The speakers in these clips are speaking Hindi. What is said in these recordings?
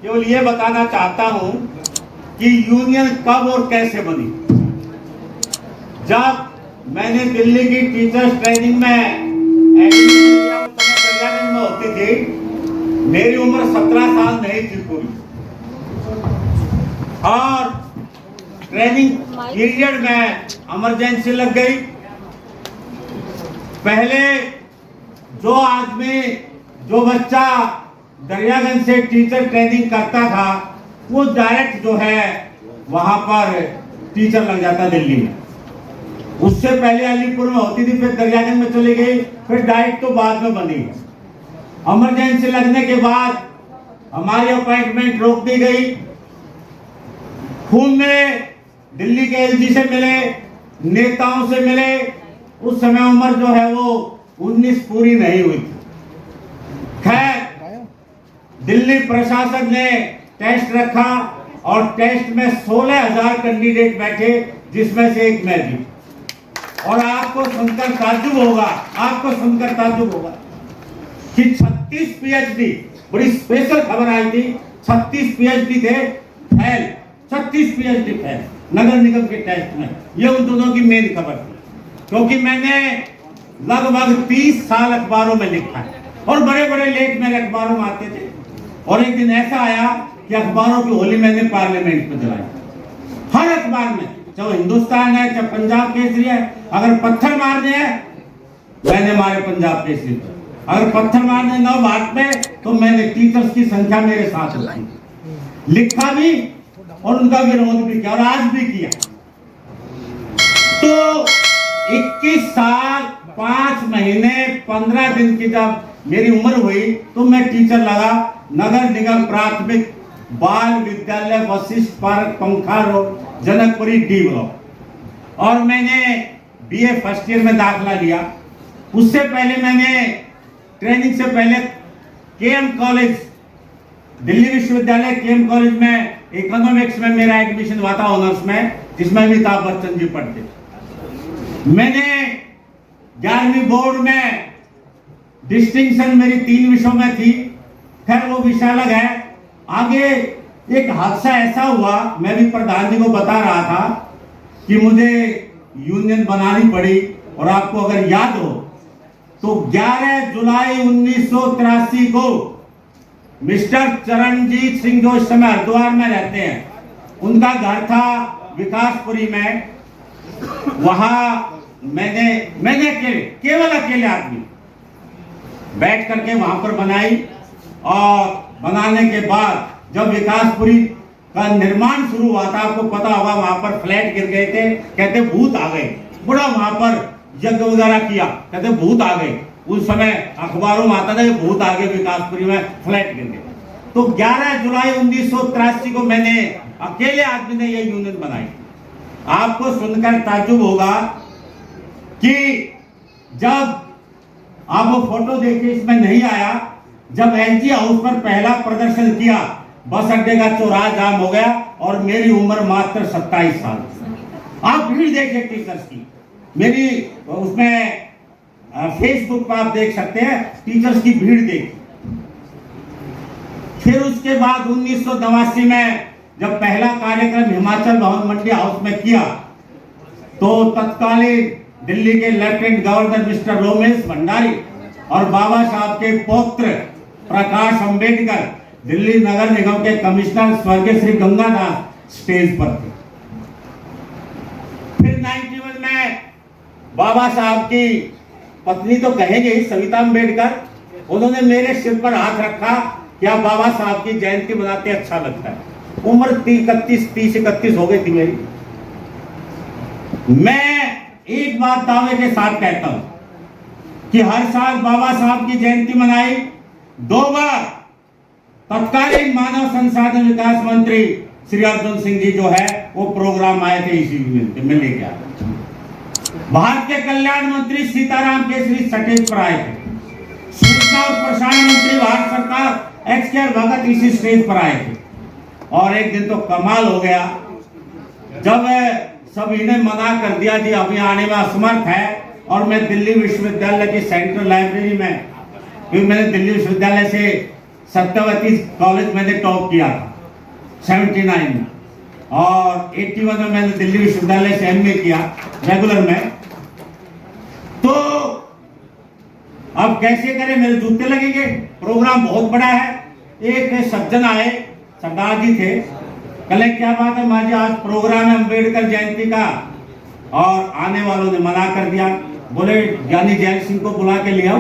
केवल ये बताना चाहता हूं कि यूनियन कब और कैसे बनी। जब मैंने दिल्ली की टीचर्स ट्रेनिंग में एडमिशन लिया, उस समय दरियागंज में होती थी। मेरी उम्र 17 साल नहीं थी पूरी, और ट्रेनिंग पीरियड में इमरजेंसी लग गई। पहले जो बच्चा दरियागंज से टीचर ट्रेनिंग करता था, वो डायरेक्ट जो है वहां पर टीचर लग जाता दिल्ली में। उससे पहले अलीपुर में होती थी, फिर दरियागंज में चली गई, फिर डायरेक्ट तो बाद में बनी। इमरजेंसी लगने के बाद हमारी अपॉइंटमेंट रोक दी गई। खूब में दिल्ली के एलजी से मिले, नेताओं से मिले। उस समय उम्र जो है वो 19 पूरी नहीं हुई थी। खैर, दिल्ली प्रशासन ने टेस्ट रखा और टेस्ट में 16,000 कैंडिडेट बैठे, जिसमें से एक मैं भी। और आपको सुनकर ताज्जुब होगा कि 36 पीएचडी, बड़ी स्पेशल खबर आई थी, 36 पीएचडी थे फेल, 36 पीएचडी फेल नगर निगम के टेस्ट में। ये उन दोनों की मेन खबर थी, क्योंकि मैंने लगभग 30 साल अखबारों में लिखा है और बड़े बड़े लेख मेरे अखबारों में आते थे। और एक दिन ऐसा आया कि अखबारों की होली मैंने पार्लियामेंट में जलाई। हर अखबार में, चाहे हिंदुस्तान है, चाहे पंजाब केसरी है, अगर पत्थर मारने हैं मैंने मारे पंजाब केसरी पर, अगर पत्थर मारने नव भारत में तो मैंने टीचर्स की संख्या मेरे साथ रखी, लिखा भी और उनका विरोध भी किया और आज भी किया। तो 21 साल 5 महीने 15 दिन की जब मेरी उम्र हुई तो मैं टीचर लगा नगर निगम प्राथमिक बाल विद्यालय वशिष्ठ पार्क पंखा रोड जनकपुरी डी ब्लॉक। और मैंने बीए फर्स्ट ईयर में दाखिला लिया। उससे पहले मैंने ट्रेनिंग से पहले केएम कॉलेज, दिल्ली विश्वविद्यालय केएम कॉलेज में इकोनॉमिक्स में मेरा एडमिशन हुआ था, ऑनर्स में, जिसमें अमिताभ बच्चन जी पढ़ते। मैंने 11वीं बोर्ड में डिस्टिंक्शन मेरी 3 विषयों में थी। खैर वो विषय अलग है। आगे एक हादसा ऐसा हुआ, मैं भी प्रधान जी को बता रहा था कि मुझे यूनियन बनानी पड़ी। और आपको अगर याद हो तो 11 जुलाई 1983 को मिस्टर चरणजीत सिंह, जो इस समय हरिद्वार में रहते हैं, उनका घर था विकासपुरी में। वहां मैंने केवल अकेले आदमी बैठ करके वहां पर बनाई। और बनाने के बाद जब विकासपुरी का निर्माण शुरू हुआ था, आपको पता होगा वहां पर फ्लैट गिर गए थे, कहते भूत आ गए। बड़ा वहां पर यज्ञ वगैरह किया, कहते भूत आ गए। उस समय अखबारों में आता था कि भूत आ गए, विकासपुरी में फ्लैट गिर गए। तो 11 जुलाई 1983 को मैंने अकेले आदमी ने ये यूनियन बनाई। आपको सुनकर ताज्जुब होगा कि जब आप वो फोटो देखिए, इसमें नहीं आया, जब एलजी हाउस पर पहला प्रदर्शन किया, बस अड्डे का चौराहा जाम हो गया और मेरी उम्र मात्र 27 साल। आप भीड़ देखिए टीचर्स की, मेरी उसमें फेसबुक पर आप देख सकते हैं, टीचर्स की भीड़ देखिए। फिर उसके बाद 1989 में जब पहला कार्यक्रम हिमाचल भवन मंडी हाउस में किया, तो तत्कालीन दिल्ली के lieutenant governor mister Romesh Bhandari और बाबा साहब के पौत्र प्रकाश अंबेडकर, दिल्ली नगर निगम के कमिश्नर स्वर्गीय श्री गंगादास स्टेज पर थे। फिर 91 में बाबा साहब की पत्नी तो कहेंगे सविता अंबेडकर, उन्होंने मेरे सिर पर हाथ रखा, क्या बाबा साहब की जयंती मनाते अच्छा लगता है। उम्र 30-31 हो गई थी मेरी। मैं एक बात दावे के साथ कहता हूं कि हर साल बाबा साहब की जयंती मनाई। 2 बार तत्कालीन मानव संसाधन विकास मंत्री श्री अर्जुन सिंह जी जो है वो प्रोग्राम आए थे इसी यूनियन पे, मैं लेके आया। भारत के कल्याण मंत्री सीताराम केसरी स्टेज पर आए थे। सूचना और प्रसारण मंत्री भारत सरकार एक्स भगत इसी स्टेज पर आए थे। और एक दिन तो कमाल हो गया, जब सब इन्हें मना कर दिया जी अभी आने में असमर्थ है, और मैं दिल्ली विश्वविद्यालय की सेंट्रल लाइब्रेरी में, क्योंकि मैंने दिल्ली विश्वविद्यालय से सत्यवती कॉलेज मैंने टॉप किया था 79 में, और 81 में मैंने दिल्ली विश्वविद्यालय से MA किया रेगुलर में। तो अब कैसे करें, मेरे जूते लगेंगे। प्रोग्राम बहुत बड़ा है। एक सज्जन आए, सरदार जी थे, कल क्या बात है माँ जी, आज प्रोग्राम है अम्बेडकर जयंती का, और आने वालों ने मना कर दिया। बोले ज्ञानी जैल सिंह को बुला के ले आओ।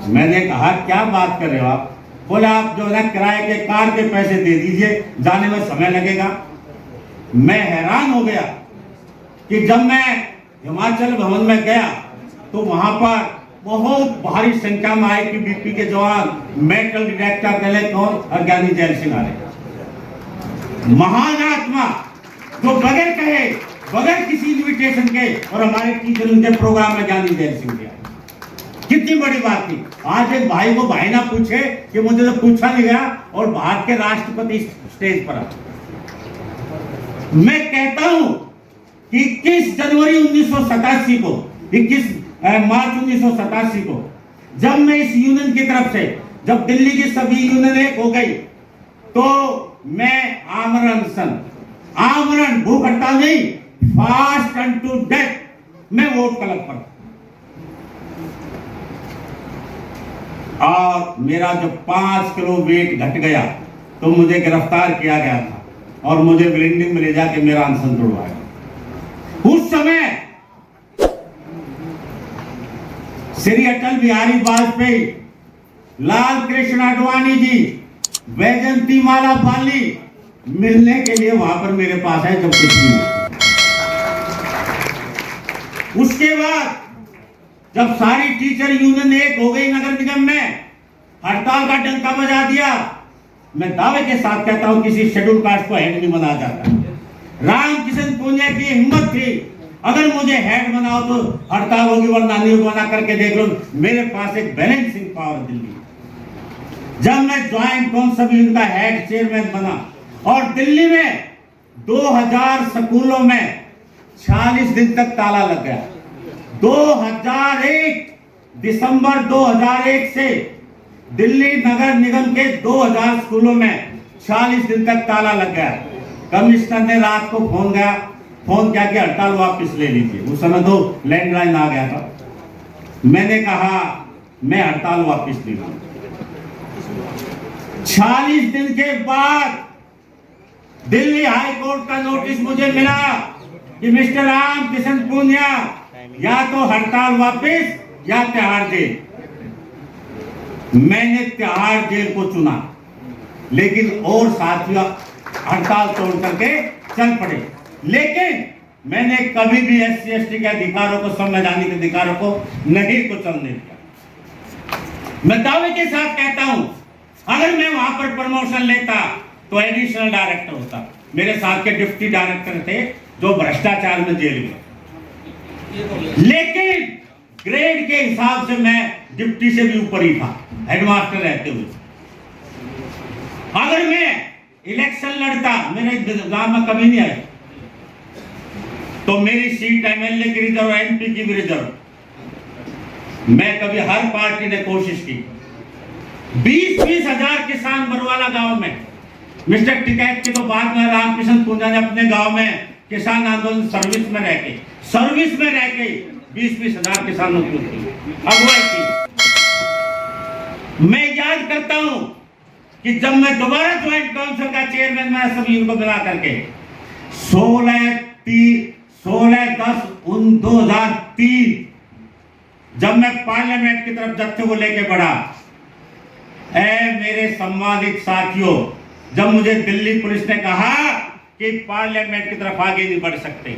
मैंने कहा क्या बात कर रहे हो आप? बोले आप जो है किराए के कार के पैसे दे दीजिए, जाने में समय लगेगा। मैं हैरान हो गया कि जब मैं हिमाचल भवन में गया तो वहां पर बहुत भारी संख्या में ITBP के जवान, मेटल डिटेक्टर कलेक्टर और ज्ञानी जैल सिंह आ रहे। महान आत्मा जो बगैर कहे, बगैर किसी इन्विटेशन के, और हमारे टीचर उनके प्रोग्राम में ज्ञानी जैल सिंह किया, कितनी बड़ी बात थी। आज एक भाई को भाई ना पूछे कि मुझे तो पूछा नहीं गया, और भारत के राष्ट्रपति स्टेज पर। मैं कहता हूं कि 21 जनवरी 1987 को, 21 मार्च 1987 को, जब मैं इस यूनियन की तरफ से, जब दिल्ली की सभी यूनियन एक हो गई, तो मैं आमरण भूख हड़ताल नहीं, फास्ट अनटू डेथ, मैं वोट क्लब पर। और मेरा जब 5 किलो वेट घट गया तो मुझे गिरफ्तार किया गया था, और मुझे ब्लिंडिंग में ले जाके मेरा अनशन तोड़वाया। उस समय श्री अटल बिहारी वाजपेयी, लाल कृष्ण आडवाणी जी, वैजंती माला बाली मिलने के लिए वहां पर मेरे पास है, जब कुछ नहीं। उसके बाद जब सारी टीचर यूनियन एक हो गई नगर निगम में, हड़ताल का डंका बजा दिया, मैं दावे के साथ कहता हूं किसी शेड्यूल कास्ट को हेड नहीं बना जाता। रामकिशन पूंजा की हिम्मत थी, अगर मुझे हेड बनाओ तो हड़ताल होगी, वरना नहीं बना करके देख लो। मेरे पास एक बैलेंसिंग पावर दिल्ली। जब मैं ज्वाइंट काउंसिल का हेड चेयरमैन बना, और दिल्ली में 2000 स्कूलों में 40 दिन तक ताला लग गया। 2001 दिसंबर 2001 से दिल्ली नगर निगम के 2000 स्कूलों में 40 दिन तक ताला लग गया। कमिश्नर ने रात को फोन किया कि हड़ताल वापस ले लीजिए। उस समय तो लैंडलाइन आ गया था। मैंने कहा मैं हड़ताल वापस ले लूंगा। 40 दिन के बाद दिल्ली हाई कोर्ट का नोटिस मुझे मिला कि मिस्टर रामकिशन पूंजा, या तो हड़ताल वापस या तिहाड़ जेल। मैंने तिहाड़ जेल को चुना, लेकिन और साथियों हड़ताल तोड़ करके चल पड़े। लेकिन मैंने कभी भी SC/ST के अधिकारों को, संवैधानिक अधिकारों को नहीं कुचलने दिया। मैं दावे के साथ कहता हूं, अगर मैं वहां पर प्रमोशन लेता तो एडिशनल डायरेक्टर होता। मेरे साथ के डिप्टी डायरेक्टर थे जो भ्रष्टाचार में जेल गए, लेकिन ग्रेड के हिसाब से मैं डिप्टी से भी ऊपर ही था, हेडमास्टर रहते हुए। अगर मैं इलेक्शन लड़ता, मेरे गांव में कभी नहीं आए, तो मेरी सीट MLA की रिजर्व, MP की भी रिजर्व। मैं कभी, हर पार्टी ने कोशिश की। 20-20 हजार किसान बरवाला गांव में, मिस्टर टिकैत की तो बाद में रामकिशन पूंजा ने अपने गांव में किसान आंदोलन सर्विस में रह के 20-20 हजार किसानों की अगुवाई की। मैं याद करता हूं कि जब मैं दोबारा ज्वाइंट काउंसिल का चेयरमैन, मैं सभी उनको मिला करके 16/10/2003 जब मैं पार्लियामेंट की तरफ जत्थे को लेके बढ़ा, मेरे सम्मानित साथियों, जब मुझे दिल्ली पुलिस ने कहा कि पार्लियामेंट की तरफ आगे नहीं बढ़ सकते,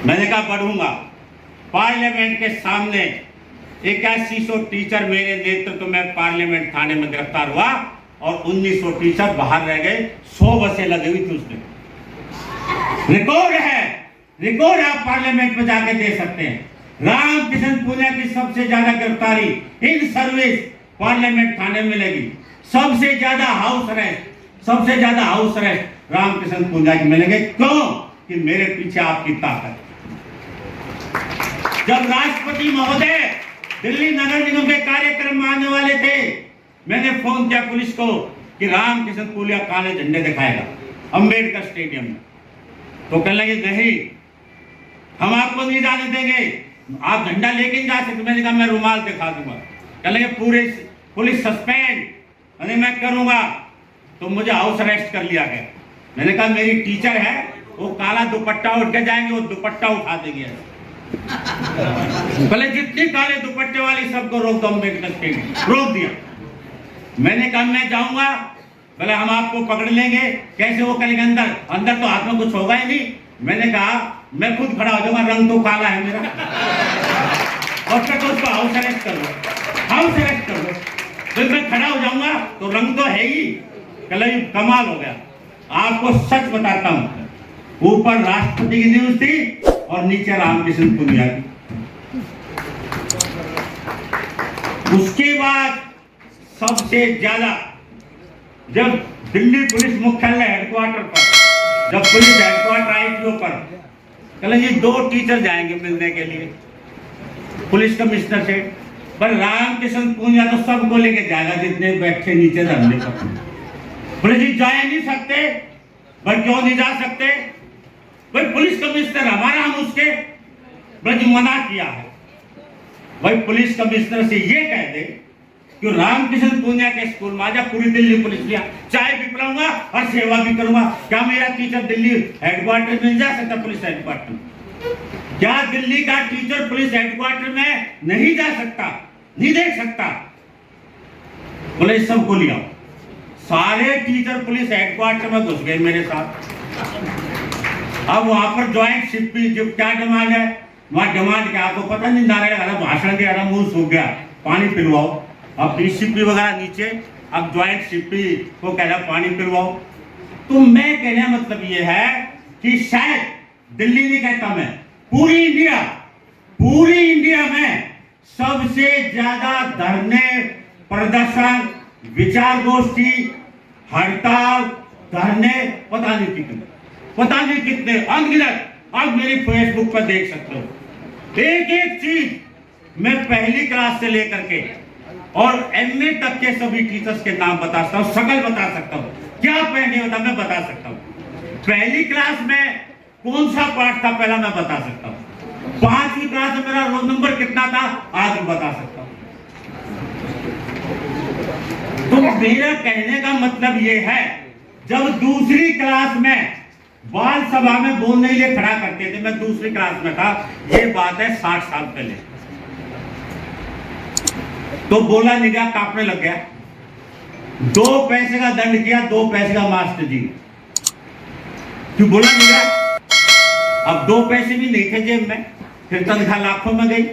मैंने कहा बढ़ूंगा। पार्लियामेंट के सामने 8100 टीचर मेरे नेतृत्व में पार्लियामेंट थाने में गिरफ्तार हुआ, और 1900 टीचर बाहर रह गए। 100 बसें लगी हुई थी उसमें। रिकॉर्ड आप पार्लियामेंट में जाके दे सकते हैं। रामकिशन पूंजा की सबसे ज्यादा गिरफ्तारी इन सर्विस पार्लियामेंट थाने में लगी। सबसे ज्यादा हाउस अरेस्ट रामकिशन पूंजा की मिलेंगे। क्यों? कि मेरे पीछे आपकी ताकत। जब राष्ट्रपति महोदय दिल्ली नगर निगम के कार्यक्रम में आने वाले थे, मैंने फोन किया पुलिस को कि रामकिशन पुलिया काले झंडे दिखाएगा अंबेडकर स्टेडियम में, तो कहने लगे नहीं हम आपको नहीं जाने देंगे, आप झंडा लेके नहीं जा सकते। मैंने कहा मैं रुमाल दिखा दूंगा। कहने लगे पूरे पुलिस सस्पेंड, अरे मैं करूंगा। तो मुझे हाउस अरेस्ट कर लिया गया। मैंने कहा मेरी टीचर है, वो काला दुपट्टा उठ के जाएंगे, वो दुपट्टा उठा देंगे। पहले जितनी काले दुपट्टे वाली सबको रोक दो, अम्बेडकर स्टेडियम रोक दिया। मैंने कहा मैं जाऊंगा, बोले हम आपको पकड़ लेंगे। कैसे? वो कहेंगे अंदर अंदर तो हाथ में कुछ होगा ही नहीं। मैंने कहा मैं खुद खड़ा हो जाऊंगा, रंग तो काला है मेरा, और फिर तो उसको हाउस अरेस्ट कर लो, हाउस अरेस्ट कर लो। फिर मैं खड़ा हो जाऊंगा तो रंग तो है ही। कल कमाल हो गया। आपको सच बताता हूं, ऊपर राष्ट्रपति की न्यूज थी और नीचे रामकिशन पुनिया की। उसके बाद सबसे ज्यादा जब दिल्ली पुलिस मुख्यालय हेडक्वार्टर पर, जब पुलिस हेडक्वार्टर आईटीओ पर, कल ये 2 टीचर जाएंगे मिलने के लिए पुलिस कमिश्नर से, पर रामकिशन पुनिया तो सबको लेके जाएगा जितने बैठे नीचे धरने पर। पुलिस जी जा नहीं सकते। भाई क्यों नहीं जा सकते? भाई पुलिस कमिश्नर हमारा, हम उसके मना किया है। भाई पुलिस कमिश्नर से ये कह दे कि रामकिशन पुनिया के स्कूल में आजा, पूरी दिल्ली पुलिस लिया, चाय भी पिलाऊंगा और सेवा भी करूंगा। क्या मेरा टीचर दिल्ली हेडक्वार्टर में नहीं जा सकता? पुलिस हेडक्वार्टर में क्या दिल्ली का टीचर पुलिस हेडक्वार्टर में नहीं जा सकता, नहीं देख सकता? पुलिस सबको लिया, सारे टीचर पुलिस हेडक्वार्टर में घुस गए मेरे साथ। अब वहां पर ज्वाइंट शिफ्टी जो क्या डिमांड है, वहां डिमांड क्या आपको पता नहीं? नारायण भाषण दे रहा, मुंह सूख गया, पानी पिलवाओ। अब डीसीपी वगैरह नीचे, अब ज्वाइंट शिफ्टी को कह रहा पानी पिलवाओ। तो मैं कहने मतलब ये है कि शायद दिल्ली नहीं कहता मैं, पूरी इंडिया में सबसे ज्यादा धरने, प्रदर्शन, विचार गोष्ठी, हड़ताल, धरने पता नहीं कितने अनगिनत। अब मेरी फेसबुक पर देख सकते हो, एक एक चीज मैं पहली क्लास से लेकर के और एमए तक के सभी टीचर्स के नाम बता सकता हूं, शकल बता सकता हूं, क्या पहने होता मैं बता सकता हूं। पहली क्लास में कौन सा पाठ था पहला मैं बता सकता हूं। 5वीं क्लास में मेरा रोल नंबर कितना था आज मैं बता सकता हूं। तो मेरा कहने का मतलब यह है, जब दूसरी क्लास में बाल सभा में बोलने के लिए खड़ा करते थे, मैं दूसरी क्लास में था, ये बात है 60 साल पहले, तो बोला निगाह कांपने लग गया। 2 पैसे का दंड किया, 2 पैसे का मास्टर जी, क्यों बोला निगाह? अब 2 पैसे भी नहीं थे जेब में, फिर तनख्वाह लाखों में गई।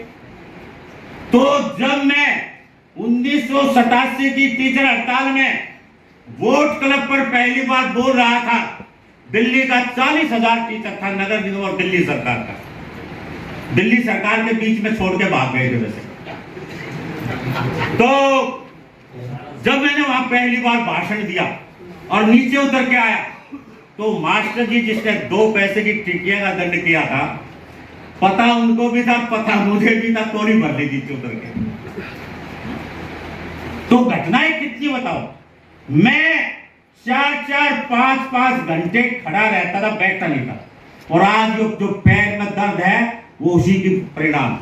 तो जब मैं 1987 की टीचर हड़ताल में वोट क्लब पर पहली बार बोल रहा था, दिल्ली का 40,000 टीचर था, नगर निगम और दिल्ली सरकार का, दिल्ली सरकार के बीच में छोड़ के भाग गए थे वैसे। तो जब मैंने वहां पहली बार भाषण दिया और नीचे उतर के आया, तो मास्टर जी जिसने 2 पैसे की टिकिया का दंड किया था, पता उनको भी था, पता मुझे भी था, तोड़ी भर ली नीचे उतर के। तो घटनाएं कितनी बताओ, मैं 4-4, 5-5 घंटे खड़ा रहता था, बैठता नहीं था। और आज जो पैर में दर्द है वो उसी की परिणाम।